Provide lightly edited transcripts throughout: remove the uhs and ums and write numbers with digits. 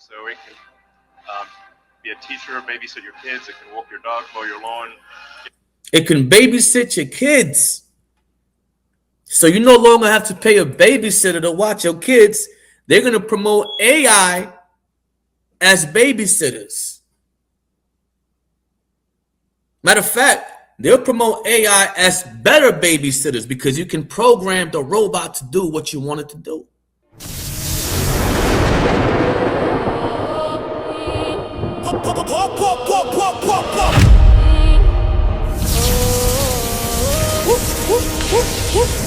So it can be a teacher, babysit your kids. It can walk your dog, mow your lawn. It can babysit your kids. So you no longer have to pay a babysitter to watch your kids. They're going to promote AI as babysitters. Matter of fact, they'll promote AI as better babysitters because you can program the robot to do what you want it to do.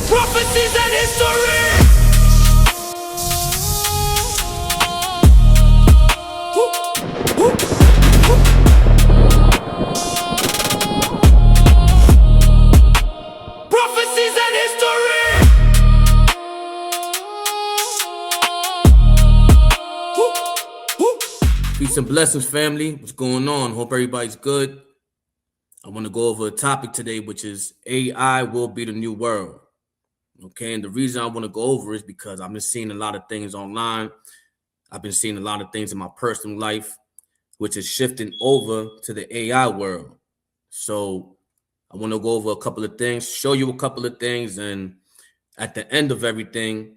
Prophecies and history. Prophecies and history. Peace and blessings, family. What's going on? Hope everybody's good. I want to go over a topic today, which is AI will be the new world. Okay, and the reason I want to go over is because I've been seeing a lot of things online. I've been seeing a lot of things in my personal life, which is shifting over to the AI world. So I want to go over a couple of things, show you a couple of things, and at the end of everything,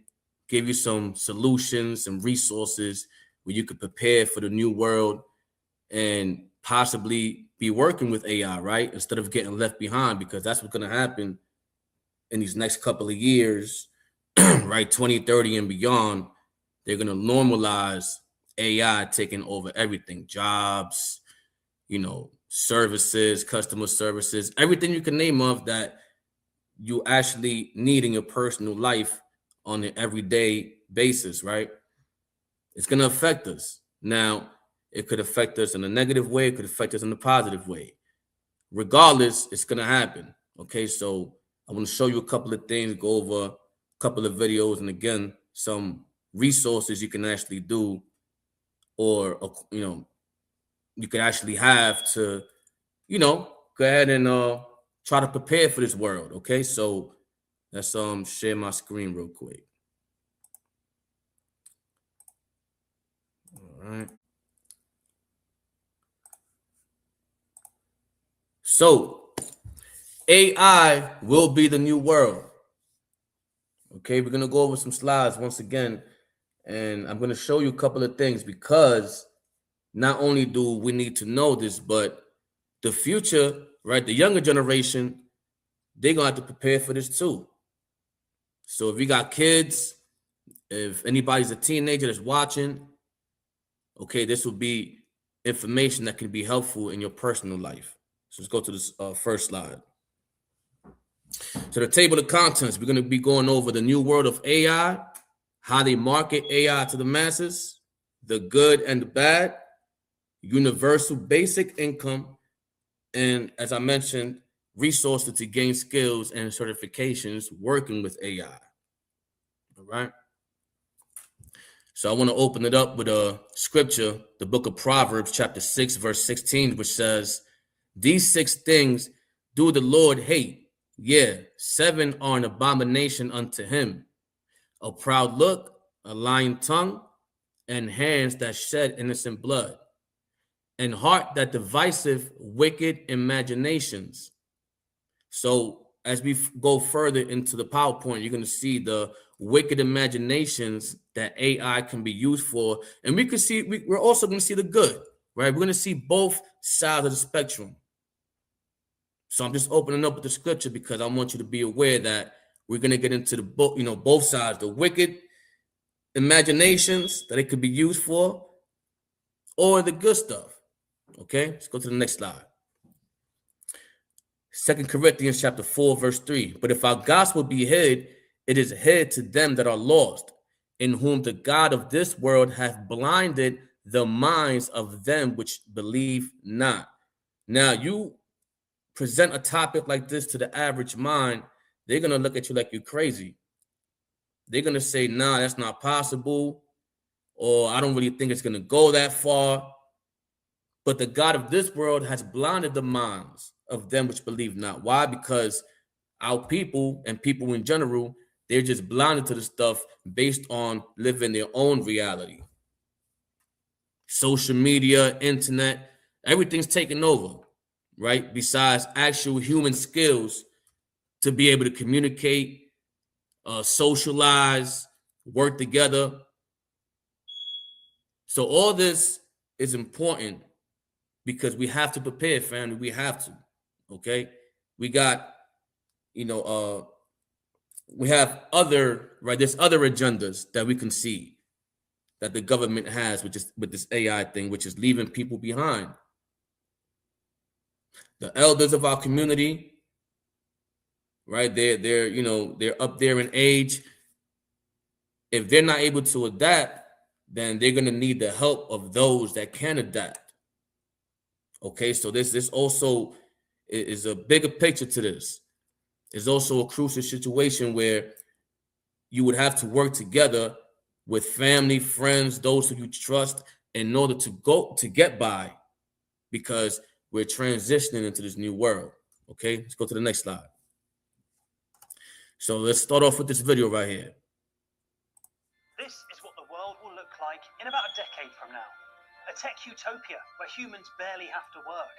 give you some solutions and resources where you could prepare for the new world and possibly be working with AI, right? Instead of getting left behind, because that's what's going to happen in these next couple of years, right? 2030 and beyond. They're going to normalize AI taking over everything, jobs, services, customer services, everything you can name of that you actually need in your personal life on an everyday basis, right? It's going to affect us. Now, it could affect us in a negative way. It could affect us in a positive way. Regardless, it's going to happen. Okay, so I want to show you a couple of things, go over a couple of videos, and again, some resources you can actually do or, you could actually have to, go ahead and try to prepare for this world. Okay, so let's share my screen real quick. All right. So AI will be the new world. Okay, we're gonna go over some slides once again, and I'm gonna show you a couple of things because not only do we need to know this, but the future, right? The younger generation, they're gonna have to prepare for this too. So if you got kids, if anybody's a teenager that's watching, okay, this will be information that can be helpful in your personal life. So let's go to this first slide. So the table of contents, we're going to be going over the new world of AI, how they market AI to the masses, the good and the bad, universal basic income, and as I mentioned, resources to gain skills and certifications working with AI. All right. So I want to open it up with a scripture, the book of Proverbs, chapter 6, verse 16, which says, "These 6 things do the Lord hate. Yeah, 7 are an abomination unto him: a proud look, a lying tongue, and hands that shed innocent blood, and heart that deviseth wicked imaginations." So as we go further into the PowerPoint, you're going to see the wicked imaginations that AI can be used for. And we could see, we're also going to see the good, right? We're going to see both sides of the spectrum. So I'm just opening up with the scripture because I want you to be aware that we're going to get into the both sides, the wicked imaginations that it could be used for, or the good stuff. Okay, let's go to the next slide. 2 Corinthians chapter 4, verse 3. "But if our gospel be hid, it is hid to them that are lost, in whom the God of this world hath blinded the minds of them which believe not." Now, you present a topic like this to the average mind, they're going to look at you like you're crazy. They're going to say, nah, that's not possible, or I don't really think it's going to go that far. But the God of this world has blinded the minds of them which believe not. Why? Because our people and people in general, they're just blinded to the stuff based on living their own reality. social media, internet, everything's taken over, right? Besides actual human skills to be able to communicate, socialize, work together. So all this is important because we have to prepare, family. We have to. Okay. We got, we have other, right? There's other agendas that we can see that the government has, with this AI thing, which is leaving people behind. The elders of our community, right? They're up there in age. If they're not able to adapt, then they're gonna need the help of those that can adapt. Okay, so this also is a bigger picture to this. It's also a crucial situation where you would have to work together with family, friends, those who you trust in order to get by, because we're transitioning into this new world. Okay, let's go to the next slide. So let's start off with this video right here. This is what the world will look like in about a decade from now. A tech utopia where humans barely have to work.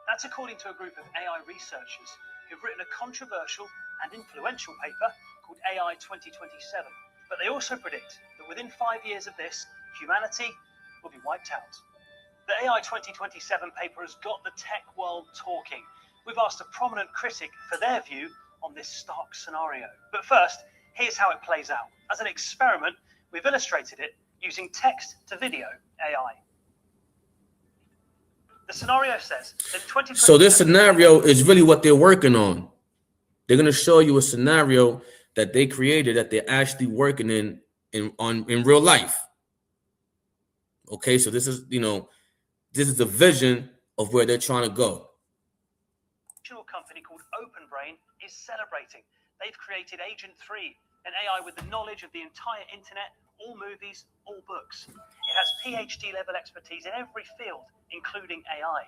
That's according to a group of AI researchers who've written a controversial and influential paper called AI 2027. But they also predict that within 5 years of this, humanity will be wiped out. The AI 2027 paper has got the tech world talking. We've asked a prominent critic for their view on this stark scenario. But first, here's how it plays out. As an experiment, we've illustrated it using text-to-video AI. The scenario says that 2027... So this scenario is really what they're working on. They're going to show you a scenario that they created that they're actually working in real life. Okay, so this is the vision of where they're trying to go. A company called OpenBrain is celebrating. They've created Agent 3, an AI with the knowledge of the entire internet, all movies, all books. It has PhD level expertise in every field, including AI.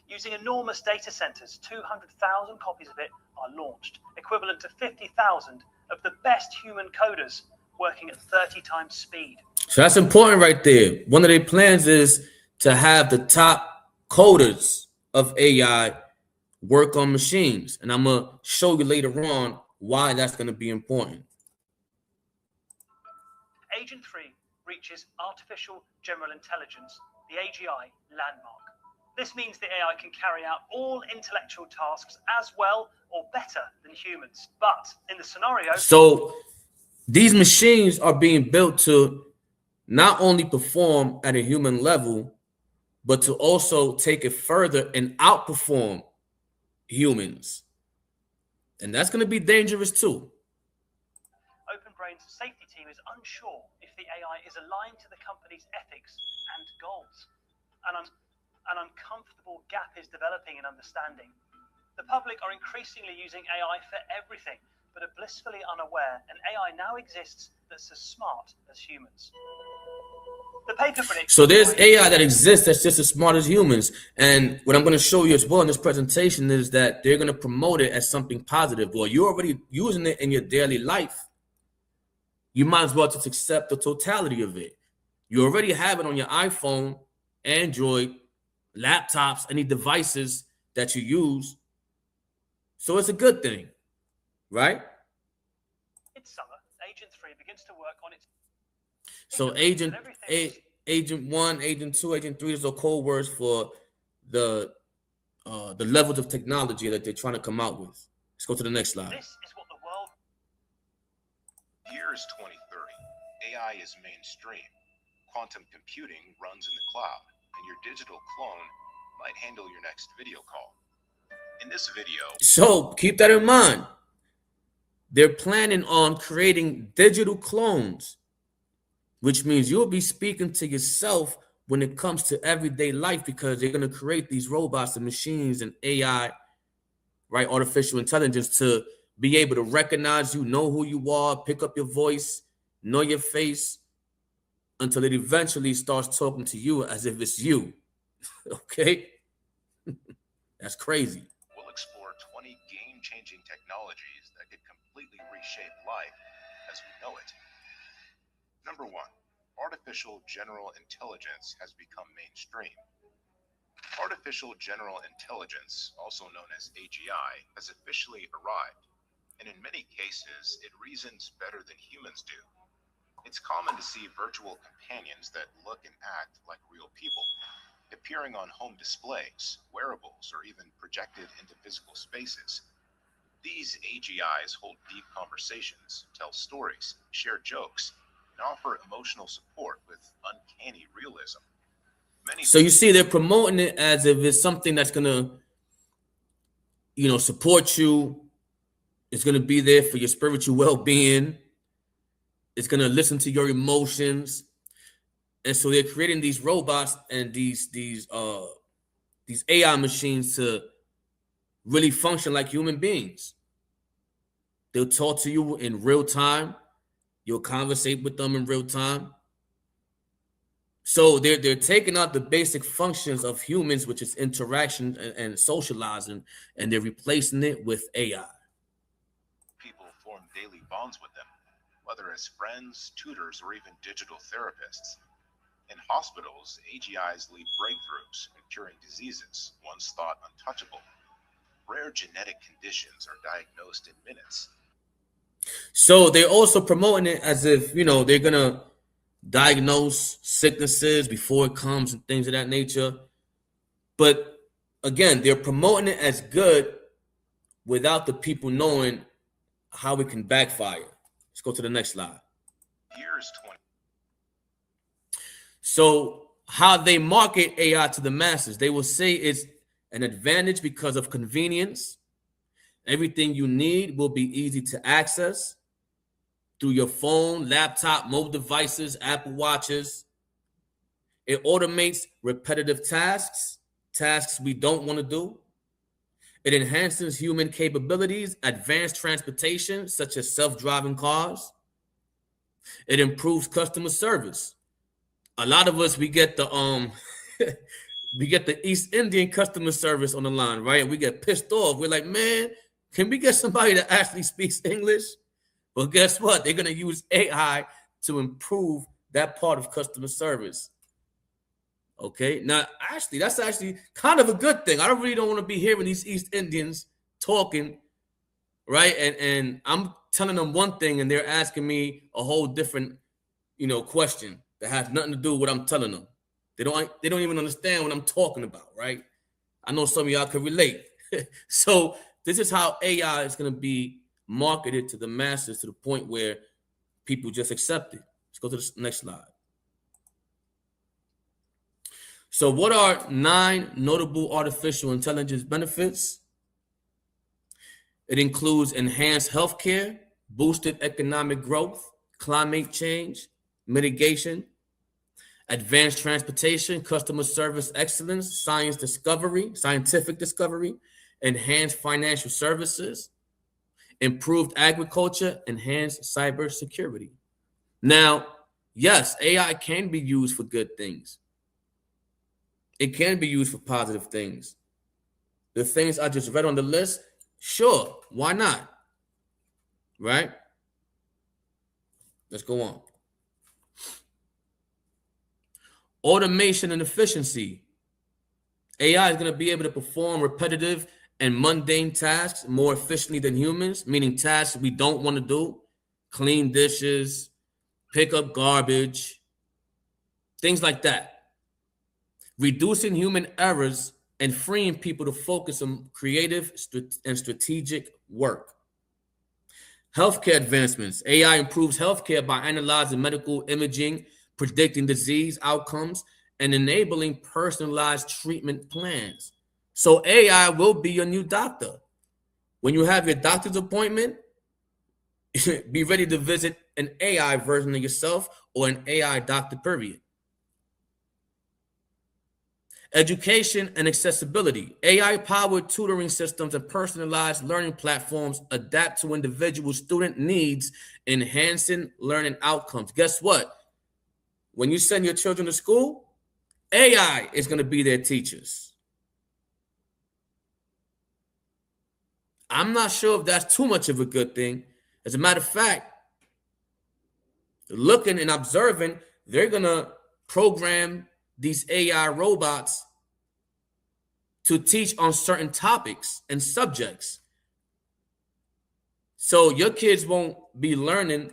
Using enormous data centers, 200,000 copies of it are launched, equivalent to 50,000 of the best human coders working at 30 times speed. So that's important right there. One of their plans is to have the top coders of AI work on machines. And I'm going to show you later on why that's going to be important. Agent 3 reaches Artificial General Intelligence, the AGI landmark. This means the AI can carry out all intellectual tasks as well or better than humans. But in the scenario... So these machines are being built to not only perform at a human level, but to also take it further and outperform humans. And that's going to be dangerous too. OpenBrain's safety team is unsure if the AI is aligned to the company's ethics and goals. An uncomfortable gap is developing in understanding. The public are increasingly using AI for everything, but are blissfully unaware an AI now exists that's as smart as humans. The paper predicts... So there's AI that exists that's just as smart as humans. And what I'm going to show you as well in this presentation is that they're going to promote it as something positive. Well, you're already using it in your daily life. You might as well just accept the totality of it. You already have it on your iPhone, Android, laptops, any devices that you use. So it's a good thing, right? It's summer. Agent 3 begins to work on its... So Agent 1, Agent 2, Agent 3 is the code words for the levels of technology that they're trying to come out with. Let's go to the next slide. This is what the world... Year is 2030. AI is mainstream. Quantum computing runs in the cloud, and your digital clone might handle your next video call. In this video... So keep that in mind. They're planning on creating digital clones, which means you'll be speaking to yourself when it comes to everyday life, because they're going to create these robots and machines and AI, right? Artificial intelligence to be able to recognize you, know who you are, pick up your voice, know your face, until it eventually starts talking to you as if it's you. Okay? That's crazy. We'll explore 20 game-changing technologies that could completely reshape life as we know it. Number 1, artificial general intelligence has become mainstream. Artificial general intelligence, also known as AGI, has officially arrived, and in many cases, it reasons better than humans do. It's common to see virtual companions that look and act like real people, appearing on home displays, wearables, or even projected into physical spaces. These AGIs hold deep conversations, tell stories, share jokes, and offer emotional support with uncanny realism. So you see, they're promoting it as if it's something that's gonna, support you. It's gonna be there for your spiritual well-being. It's gonna listen to your emotions, and so they're creating these robots and these AI machines to really function like human beings. They'll talk to you in real time. You'll conversate with them in real time. So they're taking out the basic functions of humans, which is interaction and socializing, and they're replacing it with AI. People form daily bonds with them, whether as friends, tutors, or even digital therapists. In hospitals, AGIs lead breakthroughs in curing diseases once thought untouchable. Rare genetic conditions are diagnosed in minutes. So they're also promoting it as if, they're going to diagnose sicknesses before it comes and things of that nature. But again, they're promoting it as good without the people knowing how it can backfire. Let's go to the next slide. Years 20. So how they market AI to the masses, they will say it's an advantage because of convenience. Everything you need will be easy to access through your phone, laptop, mobile devices, Apple Watches. It automates repetitive tasks we don't want to do. It enhances human capabilities, advanced transportation, such as self-driving cars. It improves customer service. A lot of us, we get the we get the East Indian customer service on the line, right? And we get pissed off. We're like, man, can we get somebody that actually speaks English? Well, guess what? They're going to use AI to improve that part of customer service. Okay. Now, actually, that's actually kind of a good thing. I really don't want to be hearing these East Indians talking, right? And I'm telling them one thing and they're asking me a whole different, question that has nothing to do with what I'm telling them. They don't even understand what I'm talking about, right? I know some of y'all can relate. So this is how AI is going to be marketed to the masses to the point where people just accept it. Let's go to the next slide. So what are 9 notable artificial intelligence benefits? It includes enhanced healthcare, boosted economic growth, climate change, mitigation, advanced transportation, customer service excellence, scientific discovery, enhanced financial services, improved agriculture, enhanced cybersecurity. Now, yes, AI can be used for good things. It can be used for positive things. The things I just read on the list, sure, why not? Right? Let's go on. Automation and efficiency. AI is going to be able to perform repetitive and mundane tasks more efficiently than humans, meaning tasks we don't want to do, clean dishes, pick up garbage, things like that. Reducing human errors and freeing people to focus on creative and strategic work. Healthcare advancements. AI improves healthcare by analyzing medical imaging, predicting disease outcomes, and enabling personalized treatment plans. So AI will be your new doctor. When you have your doctor's appointment, be ready to visit an AI version of yourself or an AI doctor, period. Education and accessibility. AI-powered tutoring systems and personalized learning platforms adapt to individual student needs, enhancing learning outcomes. Guess what? When you send your children to school, AI is going to be their teachers. I'm not sure if that's too much of a good thing. As a matter of fact, looking and observing, they're going to program these AI robots to teach on certain topics and subjects. So your kids won't be learning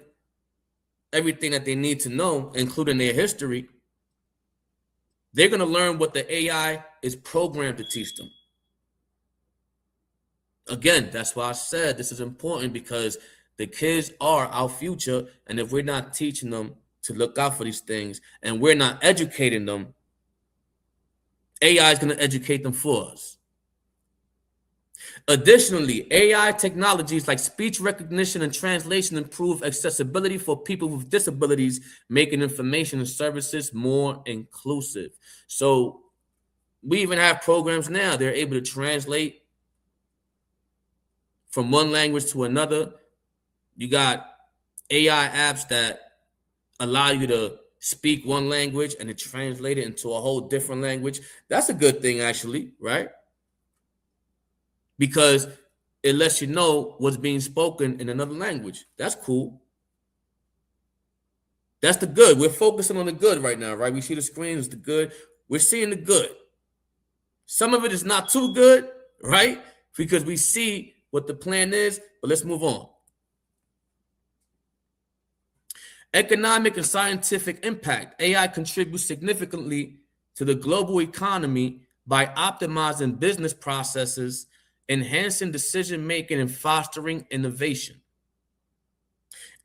everything that they need to know, including their history. They're going to learn what the AI is programmed to teach them. Again, that's why I said this is important, because the kids are our future. And if we're not teaching them to look out for these things and we're not educating them, AI is going to educate them for us. Additionally, AI technologies like speech recognition and translation improve accessibility for people with disabilities, making information and services more inclusive. So we even have programs now, they're able to translate from one language to another. You got AI apps that allow you to speak one language and it translate it into a whole different language. That's a good thing, actually, right? Because it lets you know what's being spoken in another language. That's cool. That's the good. We're focusing on the good right now, right? We see the screen is the good. We're seeing the good. Some of it is not too good, right? Because we see what the plan is, but let's move on. Economic and scientific impact. AI contributes significantly to the global economy by optimizing business processes, enhancing decision-making, and fostering innovation.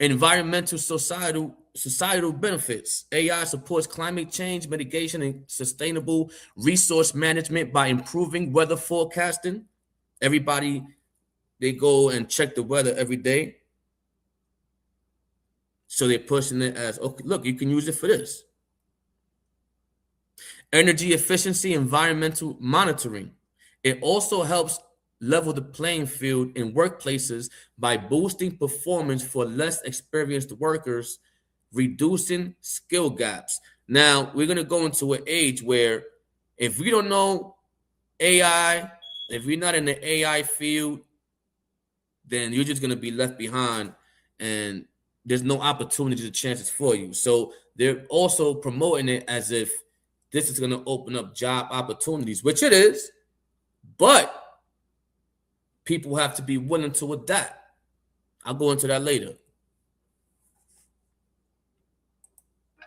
Environmental societal benefits. AI supports climate change mitigation and sustainable resource management by improving weather forecasting. Everybody, they go and check the weather every day. So they're pushing it as, okay, look, you can use it for this. Energy efficiency, environmental monitoring. It also helps level the playing field in workplaces by boosting performance for less experienced workers, reducing skill gaps. Now, we're going to go into an age where if we don't know AI, if you're not in the AI field, then you're just going to be left behind and there's no opportunities or chances for you. So they're also promoting it as if this is going to open up job opportunities, which it is, but people have to be willing to adapt. I'll go into that later.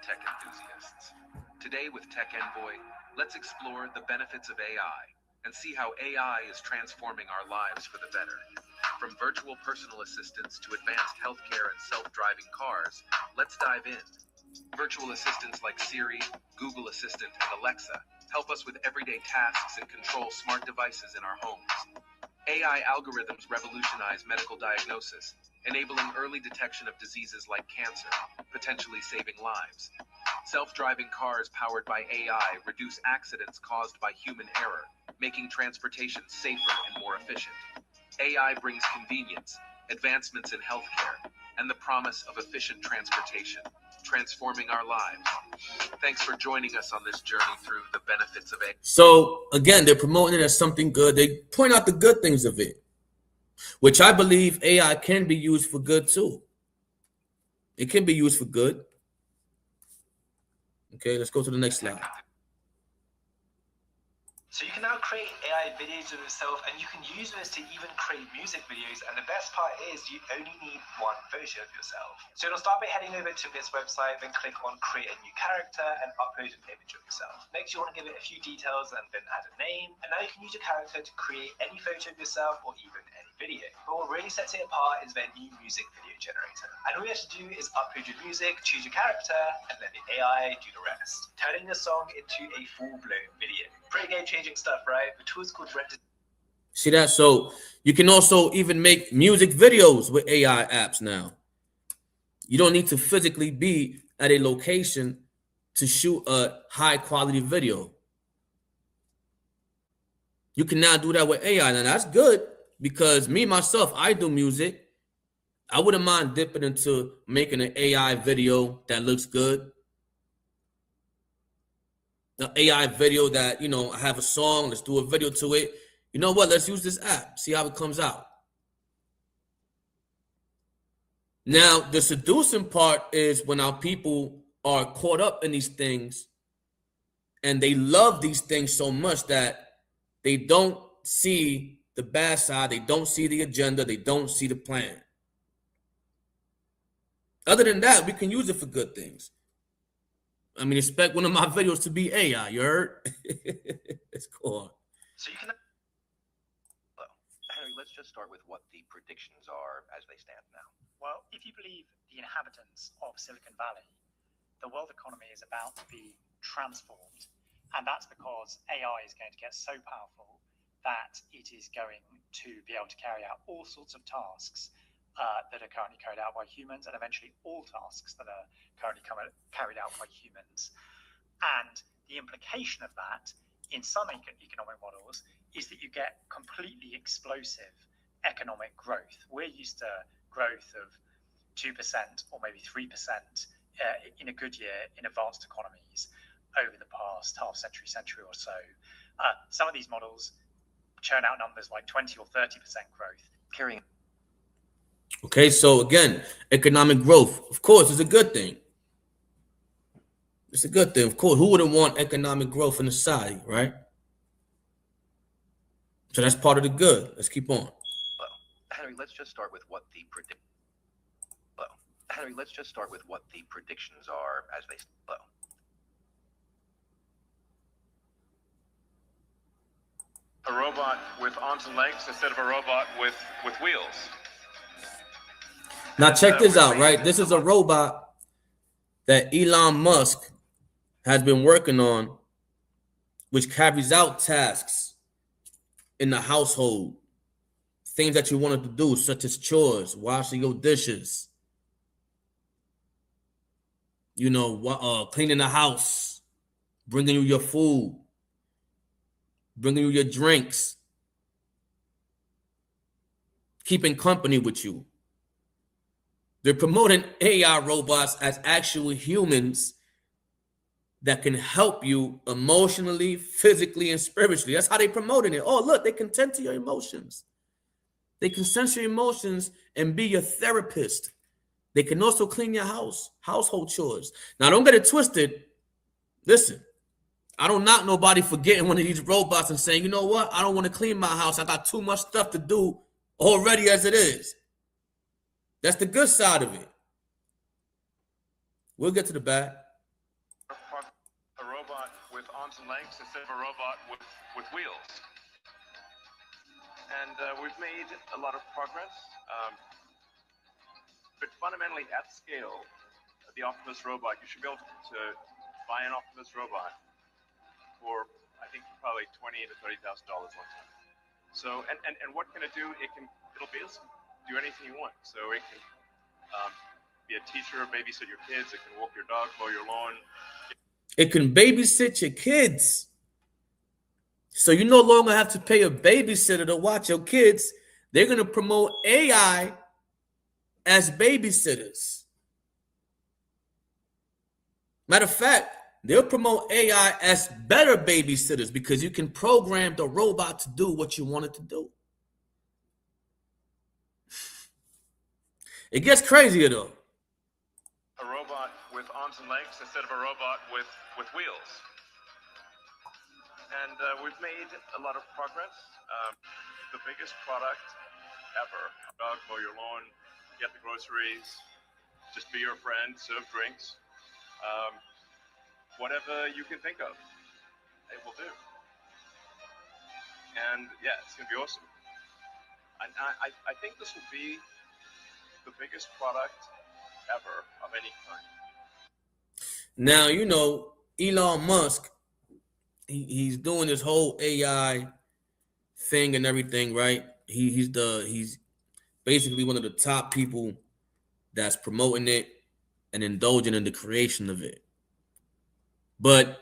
Tech enthusiasts. Today with Tech Envoy, let's explore the benefits of AI and see how AI is transforming our lives for the better. From virtual personal assistants to advanced healthcare and self-driving cars, let's dive in. Virtual assistants like Siri, Google Assistant, and Alexa help us with everyday tasks and control smart devices in our homes. AI algorithms revolutionize medical diagnosis, enabling early detection of diseases like cancer, potentially saving lives. Self-driving cars powered by AI reduce accidents caused by human error, making transportation safer and more efficient. AI brings convenience, advancements in healthcare, and the promise of efficient transportation, transforming our lives. Thanks for joining us on this journey through the benefits of AI. So again, they're promoting it as something good. They point out the good things of it, which I believe AI can be used for good too. It can be used for good. Okay, let's go to the next slide. So you can now create AI videos of yourself, and you can use those to even create music videos. And the best part is you only need one photo of yourself. So you'll start by heading over to this website, then click on create a new character and upload an image of yourself. Next, you want to give it a few details and then add a name. And now you can use your character to create any photo of yourself or even any video. But what really sets it apart is their new music video generator. And all you have to do is upload your music, choose your character, and let the AI do the rest, turning the song into a full-blown video. Pretty game-changing stuff, right? The tool's called Render. See that? So you can also even make music videos with AI apps now. You don't need to physically be at a location to shoot a high-quality video. You can now do that with AI. Now, that's good because me, myself, I do music. I wouldn't mind dipping into making an AI video that looks good. An AI video that, you know, I have a song, let's do a video to it. You know what? Let's use this app, see how it comes out. Now, the seducing part is when our people are caught up in these things and they love these things so much that they don't see the bad side, they don't see the agenda, they don't see the plan. Other than that, we can use it for good things. I mean, expect one of my videos to be AI, you heard? It's cool. So you can... Well, Henry, let's just start with what the predictions are as they stand now. Well, if you believe the inhabitants of Silicon Valley, the world economy is about to be transformed. And that's because AI is going to get so powerful that it is going to be able to carry out all sorts of tasks that are currently carried out by humans, and eventually all tasks that are currently carried out by humans. And the implication of that in some economic models is that you get completely explosive economic growth. We're used to growth of 2% or maybe 3% in a good year in advanced economies over the past century or so. Some of these models churn out numbers like 20 or 30% growth. Carrying. Okay, so again, economic growth, of course, is a good thing. It's a good thing, of course. Who wouldn't want economic growth in a society, right? So that's part of the good. Let's keep on. Well, Henry, let's just start with what the predictions are as they... Well, A robot with arms and legs instead of a robot with wheels. Now check this out, right? This is a robot that Elon Musk has been working on, which carries out tasks in the household, things that you wanted to do, such as chores, washing your dishes, cleaning the house, bringing you your food, bringing you your drinks, keeping company with you. They're promoting AI robots as actual humans that can help you emotionally, physically, and spiritually. That's how they're promoting it. Oh, look, they can tend to your emotions. They can sense your emotions and be your therapist. They can also clean your house, household chores. Now, don't get it twisted. Listen, I don't knock nobody for getting one of these robots and saying, you know what? I don't want to clean my house. I got too much stuff to do already as it is. That's the good side of it. We'll get to the bad. A robot with arms and legs instead of a robot with wheels. And we've made a lot of progress. But fundamentally, at scale, the Optimus robot, you should be able to buy an Optimus robot for, I think, probably $20,000 to $30,000 one time. So, and what can it do? It'll do anything you want. So it can be a teacher, babysit your kids. It can walk your dog, mow your lawn. It can babysit your kids. So you no longer have to pay a babysitter to watch your kids. They're going to promote AI as babysitters. Matter of fact, they'll promote AI as better babysitters because you can program the robot to do what you want it to do. It gets crazier though. A robot with arms and legs instead of a robot with wheels. And we've made a lot of progress. The biggest product ever. Dog, mow your lawn, get the groceries, just be your friend, serve drinks. Whatever you can think of, it will do. And yeah, it's going to be awesome. And I think this will be the biggest product ever of any kind. Now, Elon Musk, he's doing this whole AI thing and everything, right? He's basically one of the top people that's promoting it and indulging in the creation of it. But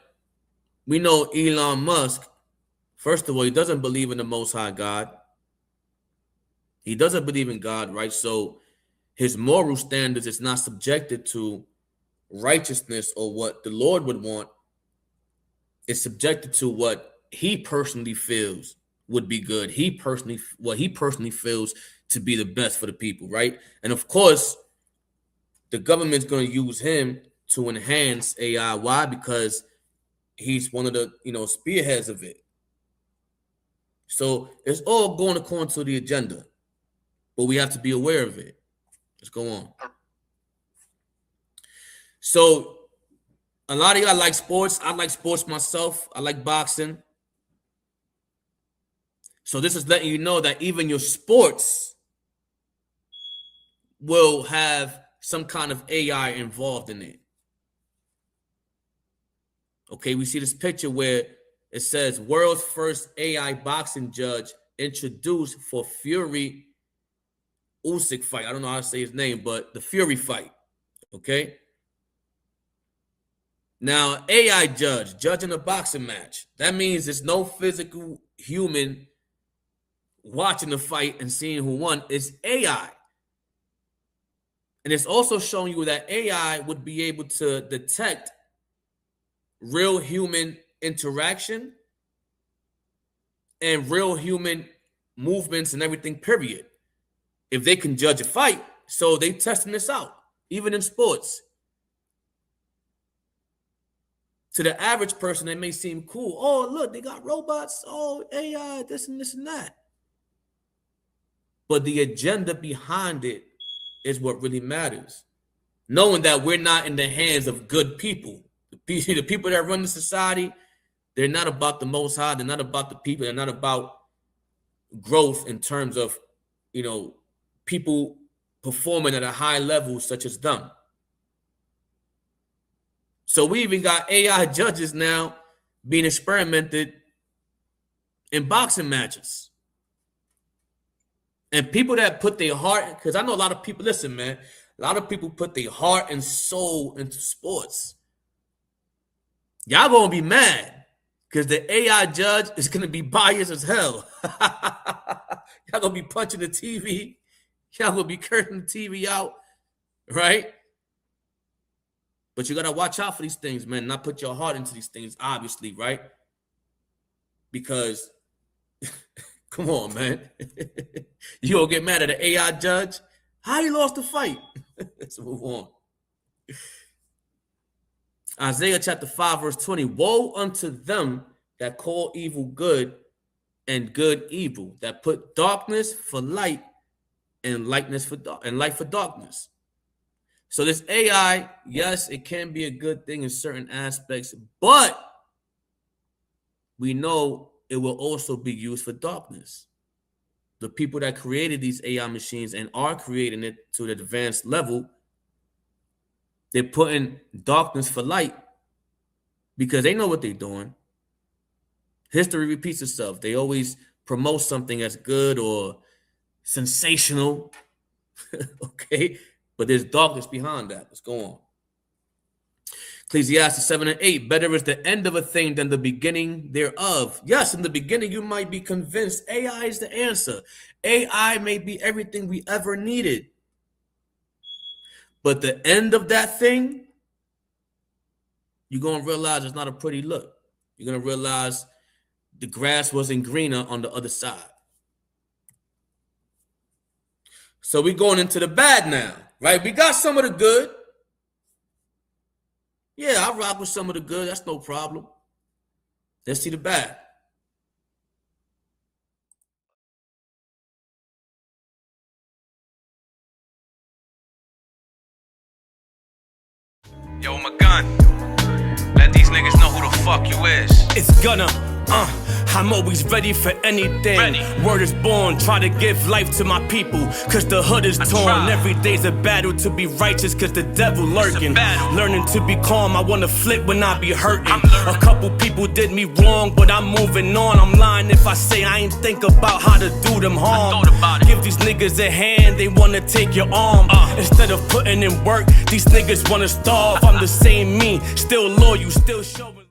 we know Elon Musk, first of all, he doesn't believe in the Most High God. He doesn't believe in God, right? So his moral standards is not subjected to righteousness or what the Lord would want. It's subjected to what he personally feels would be good. What he personally feels to be the best for the people, right? And of course, the government's going to use him to enhance AI. Why? Because he's one of the, spearheads of it. So it's all going according to the agenda, but we have to be aware of it. Let's go on. So a lot of y'all like sports. I like sports myself. I like boxing. So this is letting you know that even your sports will have some kind of AI involved in it. Okay, we see this picture where it says world's first AI boxing judge introduced for Fury Usyk fight. I don't know how to say his name, but the Fury fight. Okay. Now, AI judge, judging a boxing match. That means there's no physical human watching the fight and seeing who won. It's AI. And it's also showing you that AI would be able to detect real human interaction and real human movements and everything, period. If they can judge a fight, so they testing this out, even in sports. To the average person, it may seem cool. Oh, look, they got robots. Oh, AI, this and this and that. But the agenda behind it is what really matters. Knowing that we're not in the hands of good people. The people that run the society, they're not about the Most High. They're not about the people. They're not about growth in terms of, people performing at a high level such as them. So we even got AI judges now being experimented in boxing matches. And people that put their heart, because I know a lot of people, listen, man, a lot of people put their heart and soul into sports. Y'all gonna be mad because the AI judge is gonna be biased as hell. Y'all gonna be punching the TV. Y'all gonna be cursing the TV out, right? But you got to watch out for these things, man. Not put your heart into these things, obviously, right? Because, come on, man. You gonna get mad at an AI judge? How you lost the fight? Let's move on. Isaiah chapter 5, verse 20. Woe unto them that call evil good and good evil, that put darkness for light and light for darkness. So this AI, yes, it can be a good thing in certain aspects, but we know it will also be used for darkness. The people that created these AI machines and are creating it to the advanced level, they're putting darkness for light because they know what they're doing. History repeats itself. They always promote something as good or sensational, okay? But there's darkness behind that. Let's go on. Ecclesiastes 7 and 8. Better is the end of a thing than the beginning thereof. Yes, in the beginning, you might be convinced AI is the answer. AI may be everything we ever needed. But the end of that thing, you're going to realize it's not a pretty look. You're going to realize the grass wasn't greener on the other side. So we're going into the bad now. Right, we got some of the good. Yeah, I rock with some of the good. That's no problem. Let's see the bad. Yo, my gun. Let these niggas know who the fuck you is. It's gonna, I'm always ready for anything. Word is born, try to give life to my people, cause the hood is torn. Every day's a battle to be righteous, cause the devil lurking. Learning to be calm, I wanna flip when I be hurting. A couple people did me wrong, but I'm moving on. I'm lying if I say I ain't think about how to do them harm. Give these niggas a hand, they wanna take your arm. Instead of putting in work, these niggas wanna starve. I'm the same me, still loyal, still showing.